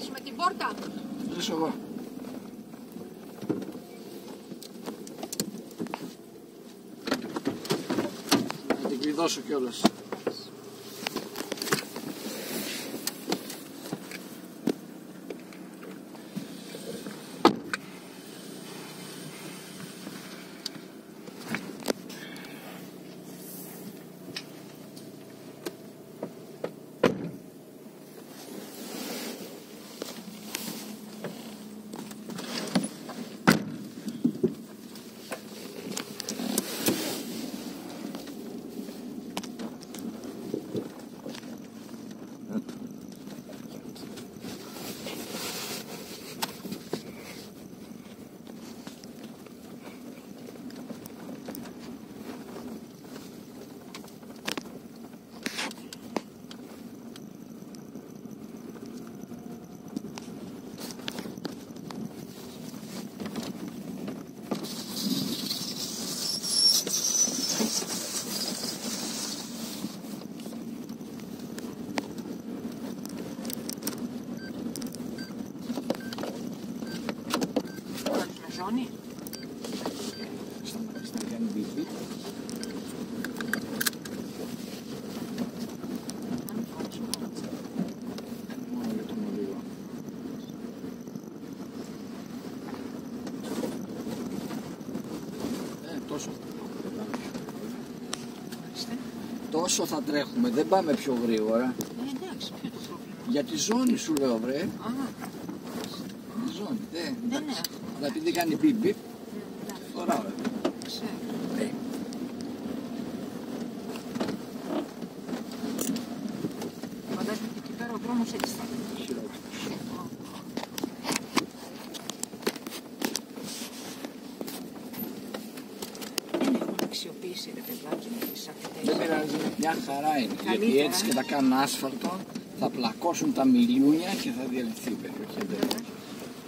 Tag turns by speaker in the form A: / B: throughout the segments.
A: κλείσουμε την πόρτα.
B: Κλείσω εγώ. Να την κλειδώσω κιόλας.
A: Ζώνη.
B: Σταματήσει να κάνει μπιπ. Μόνο για τον οδηγό. Τόσο. Τόσο θα τρέχουμε, δεν πάμε πιο γρήγορα.
A: Εντάξει, ποιο το πρόβλημα.
B: Για τη ζώνη σου λέω, βρε.
A: Α,
B: Τη ζώνη,
A: δεν έχω.
B: Αλλά επειδή κάνει μπιπ μπιπ, φοράω.
A: Ξέρω. Φαντάζομαι ότι εκεί πέρα ο δρόμος έτσι θα είναι.
B: Χειρότερο.
A: Δεν έχουν αξιοποιήσει ρε παιδάκι με τις αυτές.
B: Δεν πειράζει, μια χαρά είναι. Γιατί
A: Καλύτερα,
B: έτσι και τα κάνουν άσφαλτο, θα πλακώσουν τα μιλιούνια και θα διαλυθεί η περιοχή.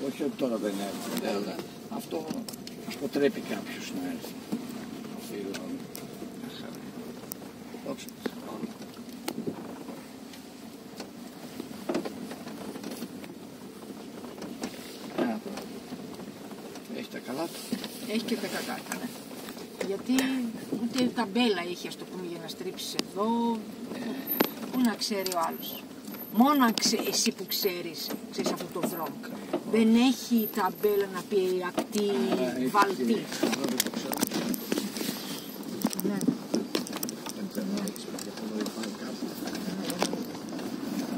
B: Όχι ότι τώρα δεν έρθει, αλλά αυτό αποτρέπει κάποιους να έρθει. Οφείλω μια χαρά. Δόξα τω Θεώ. Έχει τα καλά του.
A: Έχει και τα κακά του, ναι. Γιατί ούτε ταμπέλα είχε, ας το πούμε, για να στρίψεις εδώ. Πού να ξέρει ο άλλος. Μόνο εσύ που ξέρεις αυτό το δρόμο. Δεν έχει ταμπέλα να πει ακτή βαλτή.
B: Αυτό δεν το ξέρω.
A: Ναι.
B: Δεν ξέρω αν έχεις πει και αυτό δεν πάει κάπου.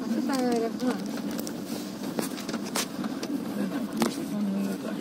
A: Αυτό τα ερευνά.
B: Δεν ακούστηκαν τα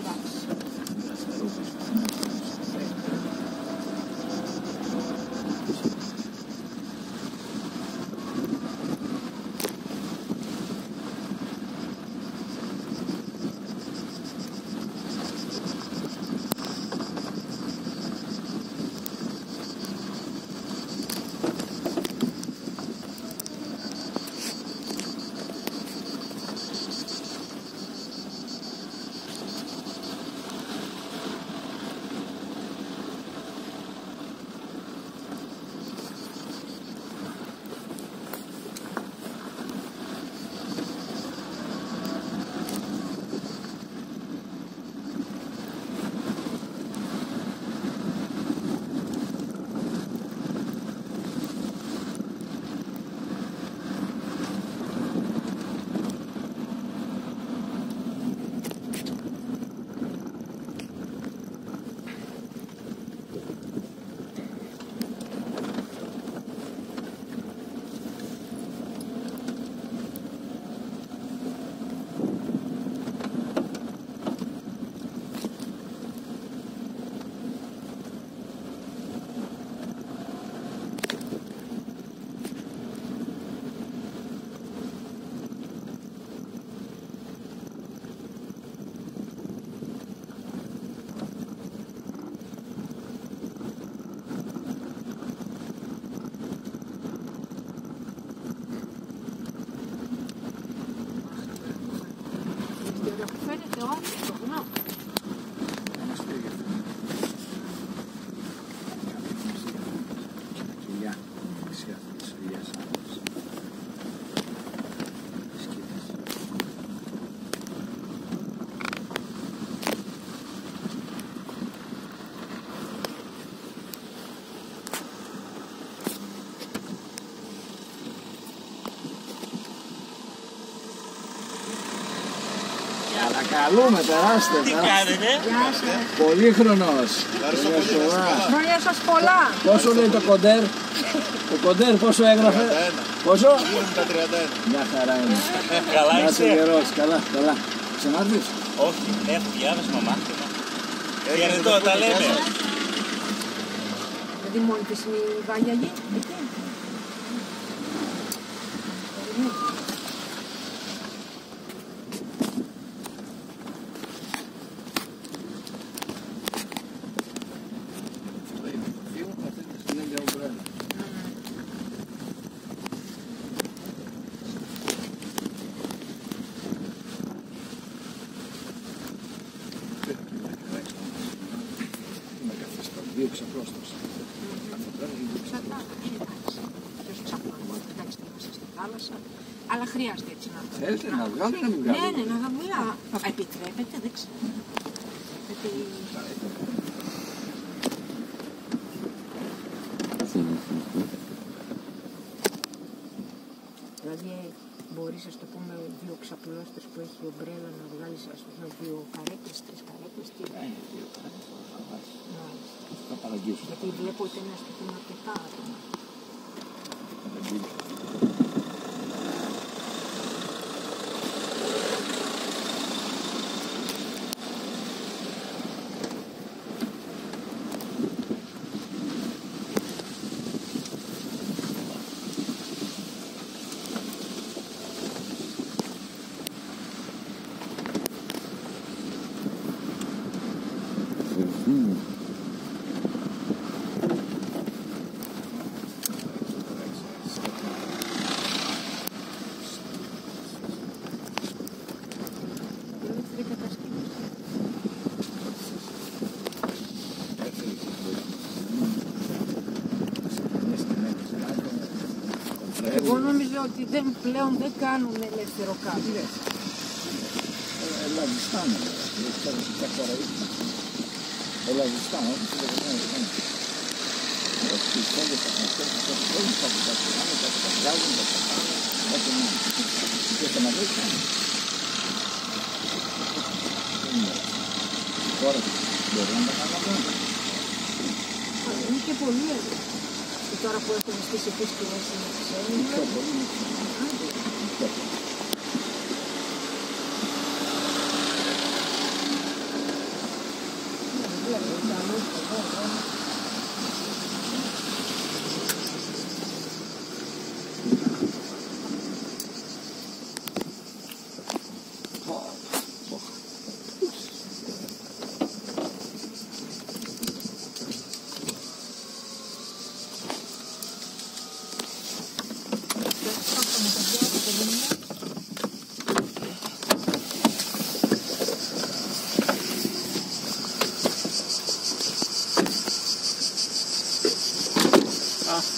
B: Παρακαλούμε, περάστε.
C: Τι κάνετε?
A: Γεια σας.
B: Πολύχρονος.
A: Χρόνια σας πολλά.
B: Πόσο λέει το κοντέρ? Το κοντέρ πόσο έγραφε? Πόσο?
C: Τα 31.
B: Μια χαρά είναι.
C: Καλά
B: Να είσαι
C: είσαι?
B: γερός, καλά. Ξανάρθεις?
C: Όχι, έχω διάβασμα μάθημα. Χαιρετώ, τα λέμε.
A: Δηλαδή μόνη της είναι η Βάγια εκεί.
B: Δύο ξαπρόστος.
A: Αλλά χρειάζεται έτσι να το.
B: Θέλετε να βγάλω ή να μην βγάλω?
A: Ναι, να βγάλω. Επιτρέπεται, δεν ξέρω. Δηλαδή μπορείς, ας το πούμε, δύο ξαπλώστες που έχει ομπρέλα να βγάλεις, ας πούμε, δύο καρέκλες, τρεις καρέκλες.
B: Δύο καρέκλες. Θα παραγγείλω.
A: Γιατί βλέπω ότι είναι, ας το πούμε, αρκετά άτομα. Εγώ νόμιζα ότι πλέον δεν κάνουν ελεύθερο κάμπινγκ.
B: Ελαβιστάν, ξέρω ποια χώρα είναι. Ελαβιστάν, όχι το δεν είναι. Όχι, θέλει τα κονσέρτα, όλοι θα τα κάνουν, θα τα βγάζουν, θα τα κάνουν. Ό,τι είναι. Και θα να βρει κάνει. Τώρα μπορεί να τα κάνουν.
A: Είναι και πολύ εδώ. Και τώρα που έχουν στις επίσκηνες είναι ξένοι.
B: Πιο πολύ.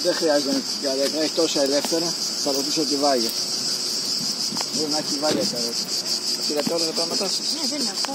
B: Δεν χρειάζεται να τις καρέκλα, έχει τόσα ελεύθερα, θα ρωτήσω τη Βάγια. Μπορεί να έχει Βάγια καρέκλα. Πήρατε όλα τα πράγματά σας?
A: Ναι, δεν είναι αυτό.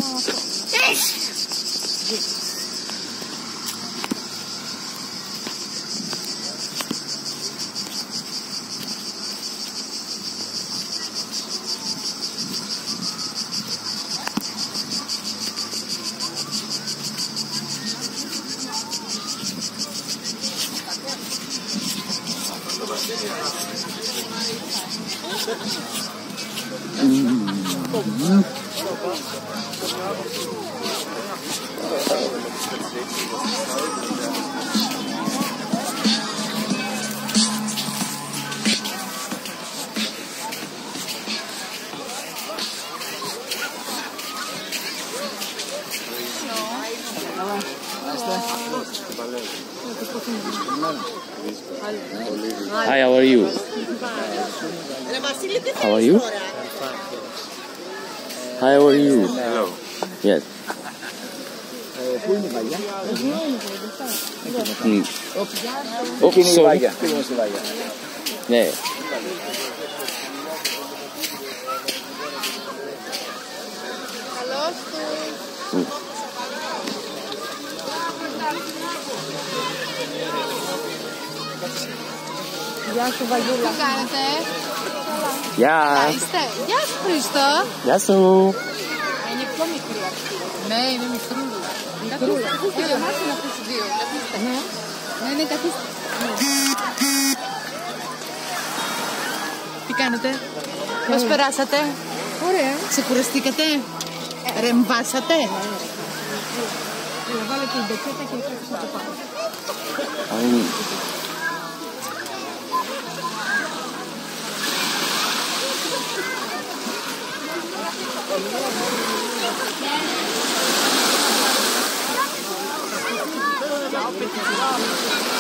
D: Hi, how are you? How are you? Hi, how are you?
C: Hello.
D: Yes.
B: Πού είναι η Βάγια?
D: Oh,
B: Είναι η
D: sorry.
B: Βάγια. Πήγαμε στη Βάγια.
D: Ναι.
A: Γεια σου Βαγγέλα.
E: Τι κάνετε?
D: Γεια.
E: Είστε? Γεια σου Χρήστο.
D: Γεια σου.
A: πιο μικρή αυτή.
E: Ναι, είναι μικρούλα.
A: Μικρούλα.
E: Εμάς είναι αυτές οι δύο. Καθίστε.
A: Ναι.
E: Ναι, καθίστε. Τι κάνετε, πώς περάσατε,
A: Ωραία.
E: ξεκουραστήκατε, ρεμβάσατε.
A: Βάλω και την πετσέτα και θα το πάω.
D: 아니,
A: Ciao,